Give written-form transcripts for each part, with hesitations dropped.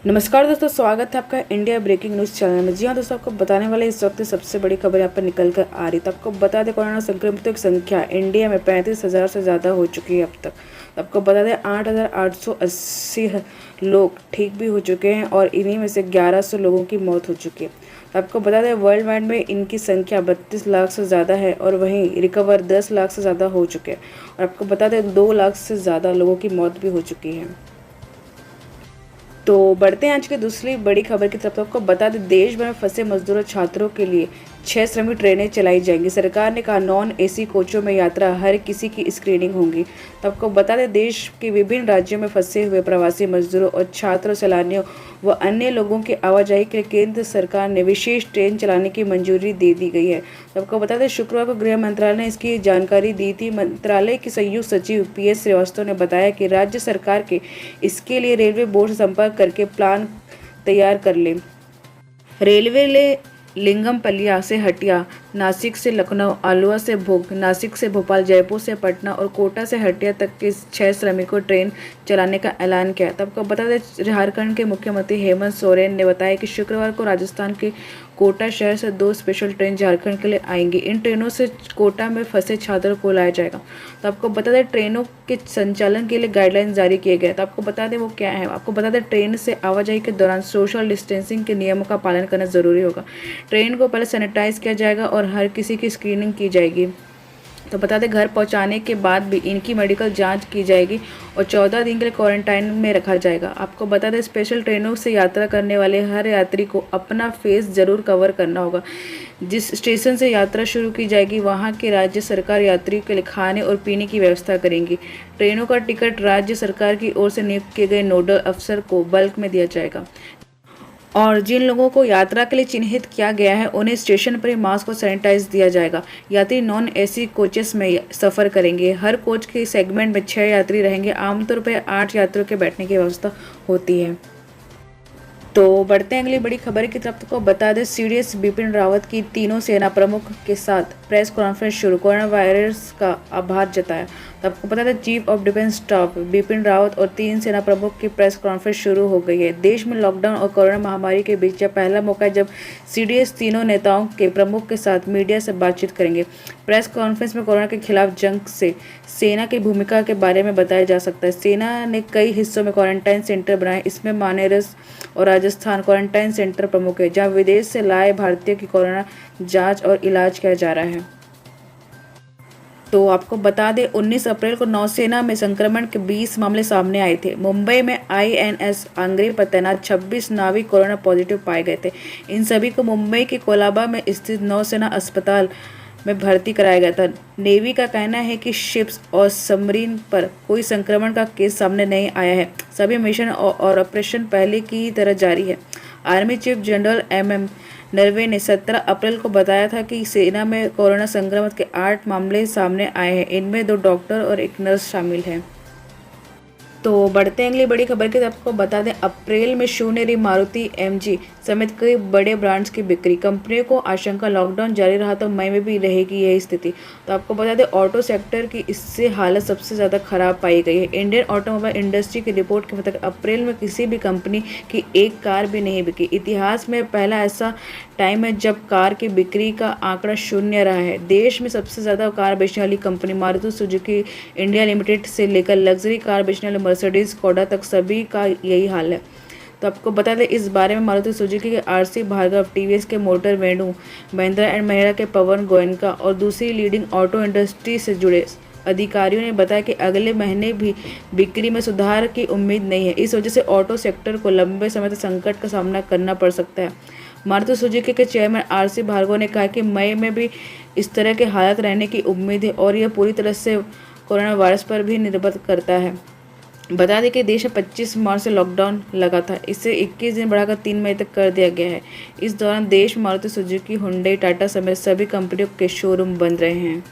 नमस्कार दोस्तों, स्वागत है आपका इंडिया ब्रेकिंग न्यूज़ चैनल में। जी हाँ दोस्तों, आपको बताने वाले इस वक्त की सबसे बड़ी खबर यहाँ पर निकल कर आ रही। तो आपको बता दें, कोरोना संक्रमितों की संख्या इंडिया में 35,000 से ज़्यादा हो चुकी है अब तक। तो आपको बता दें 8,880 लोग ठीक भी हो चुके हैं और इन्हीं में से 1,100 लोगों की मौत हो चुकी है। तो आपको बता दें वर्ल्ड वाइड में इनकी संख्या 32 लाख से ज़्यादा है और वहीं रिकवर 10 लाख से ज़्यादा हो चुके हैं। और आपको बता दें 2 लाख से ज़्यादा लोगों की मौत भी हो चुकी है। तो बढ़ते हैं आज की दूसरी बड़ी खबर की तरफ। तो आपको बता दें देश भर में फंसे मजदूरों छात्रों के लिए 6 श्रमिक ट्रेनें चलाई जाएंगी। सरकार ने कहा नॉन एसी कोचों में यात्रा हर किसी की स्क्रीनिंग होगी। तो आपको बता दें देश के विभिन्न राज्यों में फंसे हुए प्रवासी मजदूरों और छात्रों, सैलानियों व अन्य लोगों की आवाजाही के लिए केंद्र सरकार ने विशेष ट्रेन चलाने की मंजूरी दे दी गई है। तो आपको बता दें शुक्रवार को गृह मंत्रालय ने इसकी जानकारी दी थी। मंत्रालय के संयुक्त सचिव PS श्रीवास्तव ने बताया कि राज्य सरकार के इसके लिए रेलवे बोर्ड से संपर्क करके प्लान तैयार कर ले। रेलवे ले लिंगमपल्लिया से हटिया, नासिक से लखनऊ, आलुवा से भोग, नासिक से भोपाल, जयपुर से पटना और कोटा से हटिया तक के 6 श्रमिकों ट्रेन चलाने का ऐलान किया। तब आपको बता दें झारखंड के मुख्यमंत्री हेमंत सोरेन ने बताया कि शुक्रवार को राजस्थान के कोटा शहर से 2 स्पेशल ट्रेन झारखंड के लिए आएंगी। इन ट्रेनों से कोटा में फंसे छात्रों को लाया जाएगा। तो आपको बता दें ट्रेनों के संचालन के लिए गाइडलाइन जारी किए गए। तो आपको बता दें वो क्या है। आपको बता दें ट्रेन से आवाजाही के दौरान सोशल डिस्टेंसिंग के नियमों का पालन करना जरूरी होगा। ट्रेन को पहले सैनिटाइज किया जाएगा और हर किसी की स्क्रीनिंग की जाएगी। तो बता दें घर पहुंचाने के बाद भी इनकी मेडिकल जांच की जाएगी और 14 दिन के लिए क्वारंटाइन में रखा जाएगा। आपको बता दें स्पेशल ट्रेनों से यात्रा करने वाले हर यात्री को अपना फेस जरूर कवर करना होगा। जिस स्टेशन से यात्रा शुरू की जाएगी वहां की राज्य सरकार यात्रियों के लिए खाने और पीने की व्यवस्था करेंगी। ट्रेनों का टिकट राज्य सरकार की ओर से नियुक्त किए गए नोडल अफसर को बल्क में दिया जाएगा। और जिन लोगों को यात्रा के लिए चिन्हित किया गया है उन्हें स्टेशन पर ही मास्क और सैनिटाइज दिया जाएगा। यात्री नॉन एसी कोचेस में सफ़र करेंगे। हर कोच के सेगमेंट में 6 यात्री रहेंगे। आमतौर पर 8 यात्रियों के बैठने की व्यवस्था होती है। तो बढ़ते हैं अगली बड़ी खबर की तरफ। को बता दें CDS बिपिन रावत की तीनों सेना प्रमुख के साथ प्रेस कॉन्फ्रेंस शुरू, कोरोना वायरस का आभार जताया। तो आपको पता था chief of defence staff Bipin Rawat और 3 सेना प्रमुख की प्रेस कॉन्फ्रेंस शुरू हो गई है। देश में लॉकडाउन और कोरोना महामारी के बीच यह पहला मौका है जब CDS तीनों नेताओं के प्रमुख के साथ मीडिया से बातचीत करेंगे। प्रेस कॉन्फ्रेंस में कोरोना के खिलाफ जंग से सेना की भूमिका के बारे में बताया जा सकता है। सेना ने कई हिस्सों में क्वारंटाइन सेंटर बनाए। इसमें मानेरस और राजस्थान क्वारंटाइन सेंटर प्रमुख है जहां विदेश से लाए भारतीय की कोरोना जांच और इलाज किया जा रहा है। तो आपको बता दें 19 अप्रैल को नौसेना में संक्रमण के 20 मामले सामने आए थे। मुंबई में INS आंग्रे पर तैनात 26 नाविक कोरोना पॉजिटिव पाए गए थे। इन सभी को मुंबई के कोलाबा में स्थित नौसेना अस्पताल में भर्ती कराया गया था। नेवी का कहना है कि शिप्स और सबमरीन पर कोई संक्रमण का केस सामने नहीं आया है। सभी मिशन और ऑपरेशन पहले की ही तरह जारी है। Army chief general MM Norway ने 17 अप्रैल को बताया था कि सेना में कोरोना संक्रमण के 8 मामले सामने आए हैं। इनमें 2 डॉक्टर और 1 नर्स शामिल हैं। तो बढ़ते हैं अगली बड़ी खबर की तरफ। आपको बता दें अप्रैल में शून्य रही मारुति MG समेत कई बड़े ब्रांड्स की बिक्री। कंपनियों को आशंका लॉकडाउन जारी रहा तो मई में भी रहेगी यही स्थिति। तो आपको बता दें ऑटो सेक्टर की इससे हालत सबसे ज़्यादा खराब पाई गई है। इंडियन ऑटोमोबाइल इंडस्ट्री की रिपोर्ट के मुताबिक अप्रैल में किसी भी कंपनी की एक कार भी नहीं बिकी। इतिहास में पहला ऐसा टाइम है जब कार की बिक्री का आंकड़ा शून्य रहा है। देश में सबसे ज़्यादा कार बेचने वाली company Maruti Suzuki India limited से लेकर लग्जरी कार बेचने वाले मर्सिडीज, स्कोडा तक सभी का यही हाल है। तो आपको बता दें इस बारे में मारुति सुजुकी के RC भार्गव, TVS के motor Venu, Mahindra and Mahindra के पवन गोयनका और दूसरी लीडिंग ऑटो इंडस्ट्री से जुड़े अधिकारियों ने बताया कि अगले महीने भी बिक्री में सुधार की उम्मीद नहीं है। इस वजह से ऑटो सेक्टर को लंबे समय तक संकट का सामना करना पड़ सकता है। मारुति सुजुकी के चेयरमैन RC भार्गव ने कहा कि मई में भी इस तरह के हालात रहने की उम्मीद है और यह पूरी तरह से कोरोना वायरस पर भी निर्भर करता है। बता दें कि देश में 25 मार्च से लॉकडाउन लगा था। इसे 21 दिन बढ़ाकर 3 मई तक कर दिया गया है। इस दौरान देश में मारुति सुजुकी, हुंडई, टाटा समेत सभी कंपनियों के शोरूम बंद रहे हैं।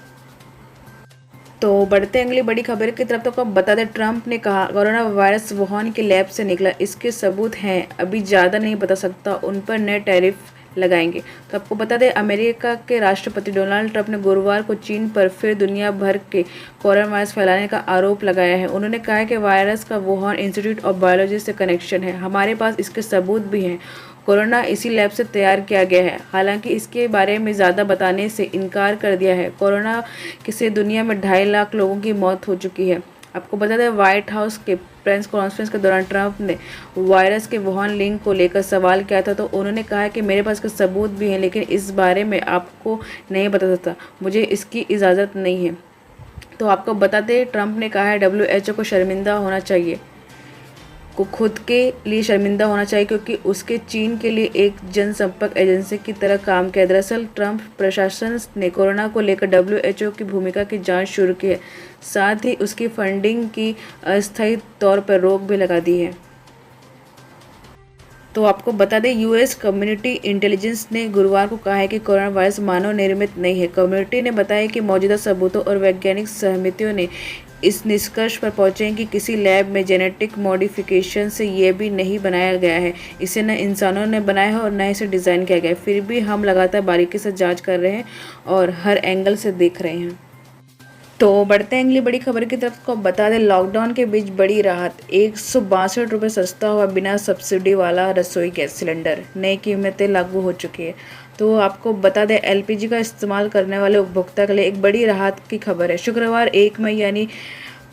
तो बढ़ते अगली बड़ी खबर की तरफ। तो आपको बता दें ट्रंप ने कहा कोरोना वायरस वुहान के लैब से निकला, इसके सबूत हैं, अभी ज़्यादा नहीं बता सकता। उन पर नए टैरिफ लगाएंगे। तो आपको बता दें, अमेरिका के राष्ट्रपति डोनाल्ड ट्रंप ने गुरुवार को चीन पर फिर दुनिया भर के कोरोना वायरस फैलाने का आरोप लगाया है। उन्होंने कहा है कि वायरस का वुहान इंस्टीट्यूट ऑफ बायोलॉजी से कनेक्शन है, हमारे पास इसके सबूत भी हैं। कोरोना इसी लैब से तैयार किया गया है। हालांकि इसके बारे में ज़्यादा बताने से इनकार कर दिया है। कोरोना से दुनिया में 2.5 लाख लोगों की मौत हो चुकी है। आपको बता दें, व्हाइट हाउस के प्रेस कॉन्फ्रेंस के दौरान ट्रंप ने वायरस के वुहान लिंक को लेकर सवाल किया था, तो उन्होंने कहा कि मेरे पास के सबूत भी हैं, लेकिन इस बारे में आपको नहीं बता सकता, मुझे इसकी इजाज़त नहीं है। तो आपको बता दें, ट्रंप ने कहा है WHO को शर्मिंदा होना चाहिए, को खुद के लिए शर्मिंदा होना चाहिए, क्योंकि उसके चीन के लिए एक जनसंपर्क एजेंसी की तरह काम किया। दरअसल ट्रंप प्रशासन ने कोरोना को लेकर WHO की भूमिका की जांच शुरू की है, साथ ही उसकी फंडिंग की अस्थायी तौर पर रोक भी लगा दी है। तो आपको बता दें, US कम्युनिटी इंटेलिजेंस ने गुरुवार को कहा है कि कोरोना वायरस मानव निर्मित नहीं है। कम्युनिटी ने बताया कि मौजूदा सबूतों और वैज्ञानिक सहमतियों ने इस निष्कर्ष पर पहुंचे हैं कि किसी लैब में जेनेटिक मॉडिफिकेशन से ये भी नहीं बनाया गया है। इसे न इंसानों ने बनाया है और न इसे डिज़ाइन किया गया है। फिर भी हम लगातार बारीकी से जांच कर रहे हैं और हर एंगल से देख रहे हैं। तो बढ़ते हैं अगली बड़ी खबर की तरफ। को बता दें, लॉकडाउन के बीच बड़ी राहत, 162 रुपये सस्ता हुआ बिना सब्सिडी वाला रसोई गैस सिलेंडर, नई कीमतें लागू हो चुकी है। तो आपको बता दें, LPG का इस्तेमाल करने वाले उपभोक्ता के लिए एक बड़ी राहत की खबर है। शुक्रवार 1 मई यानी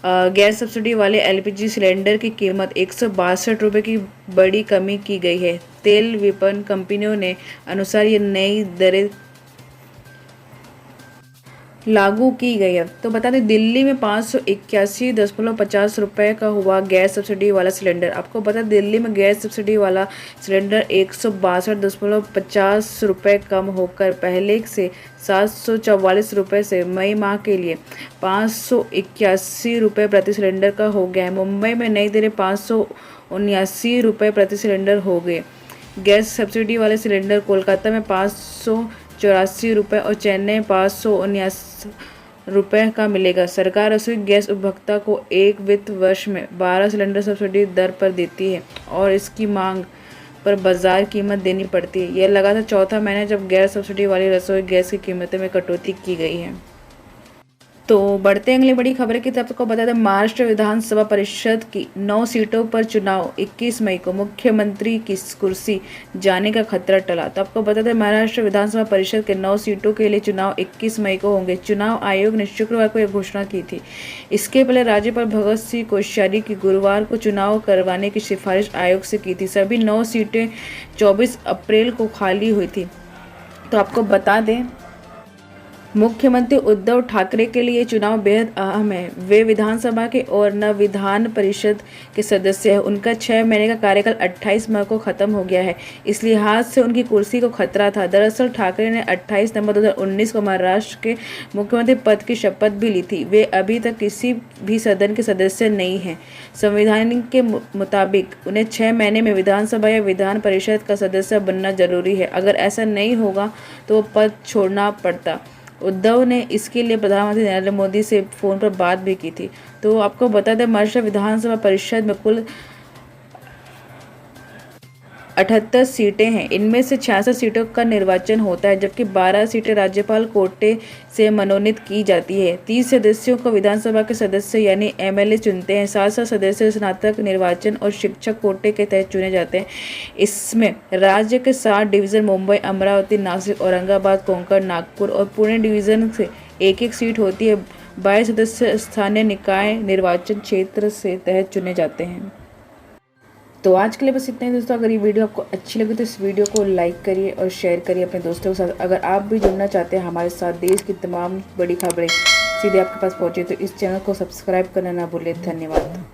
गैस सब्सिडी वाले LPG सिलेंडर की कीमत 162 रुपये की बड़ी कमी की गई है। तेल विपणन कंपनियों ने अनुसार ये नई दरें लागू की गई है। तो बता दें, दिल्ली में 581.50 रुपये का हुआ गैस सब्सिडी वाला सिलेंडर। आपको बता दें, दिल्ली में गैस सब्सिडी वाला सिलेंडर 162.50 रुपये कम होकर पहले से 744 रुपये से मई माह के लिए 581 रुपये प्रति सिलेंडर का हो गया है। मुंबई में नई दरें 579 रुपये प्रति सिलेंडर हो गए। गैस सब्सिडी वाले सिलेंडर कोलकाता में 584 रुपये और चेन्नई 579 रुपये का मिलेगा। सरकार रसोई गैस उपभोक्ता को एक वित्त वर्ष में 12 सिलेंडर सब्सिडी दर पर देती है और इसकी मांग पर बाजार कीमत देनी पड़ती है। यह लगातार चौथा महीना जब गैस सब्सिडी वाली रसोई गैस की कीमतों में कटौती की गई है। तो बढ़ते हैं अगली बड़ी खबर की तरफ। को बता दें, महाराष्ट्र विधानसभा परिषद की 9 सीटों पर चुनाव 21 मई को मुख्यमंत्री की कुर्सी जाने का खतरा टला। तो आपको बता दें, महाराष्ट्र विधानसभा परिषद के 9 सीटों के लिए चुनाव 21 मई को होंगे। चुनाव आयोग ने शुक्रवार को यह घोषणा की थी। इसके पहले राज्यपाल भगत सिंह कोश्यारी की गुरुवार को चुनाव करवाने की सिफारिश आयोग से की थी। सभी 9 सीटें 24 अप्रैल को खाली हुई थी। तो आपको बता दें, मुख्यमंत्री उद्धव ठाकरे के लिए चुनाव बेहद अहम है। वे विधानसभा के और न विधान परिषद के सदस्य हैं। उनका 6 महीने का कार्यकाल 28 मई को खत्म हो गया है, इस लिहाज से उनकी कुर्सी को खतरा था। दरअसल ठाकरे ने 28 नवंबर 2019 को महाराष्ट्र के मुख्यमंत्री पद की शपथ भी ली थी। वे अभी तक किसी भी सदन के सदस्य नहीं हैं। संविधान के मुताबिक उन्हें 6 महीने में विधानसभा या विधान परिषद का सदस्य बनना जरूरी है। अगर ऐसा नहीं होगा तो वो पद छोड़ना पड़ता। उद्धव ने इसके लिए प्रधानमंत्री नरेंद्र मोदी से फ़ोन पर बात भी की थी। तो आपको बता दें, महाराष्ट्र विधानसभा परिषद में कुल 78 सीटें हैं। इनमें से 66 सीटों का निर्वाचन होता है, जबकि 12 सीटें राज्यपाल कोटे से मनोनीत की जाती है। 30 सदस्यों को विधानसभा के सदस्य यानी MLA चुनते हैं। 7 सदस्य स्नातक निर्वाचन और शिक्षक कोटे के तहत चुने जाते हैं। इसमें राज्य के 7 डिवीज़न मुंबई, अमरावती, नासिक, औरंगाबाद, कोंकण, नागपुर और पुणे डिवीज़न से एक सीट होती है। 22 सदस्य स्थानीय निकाय निर्वाचन क्षेत्र से तहत चुने जाते हैं। तो आज के लिए बस इतना ही दोस्तों। अगर ये वीडियो आपको अच्छी लगी तो इस वीडियो को लाइक करिए और शेयर करिए अपने दोस्तों के साथ। अगर आप भी जुड़ना चाहते हैं हमारे साथ, देश की तमाम बड़ी खबरें सीधे आपके पास पहुंचे, तो इस चैनल को सब्सक्राइब करना ना भूलें। धन्यवाद।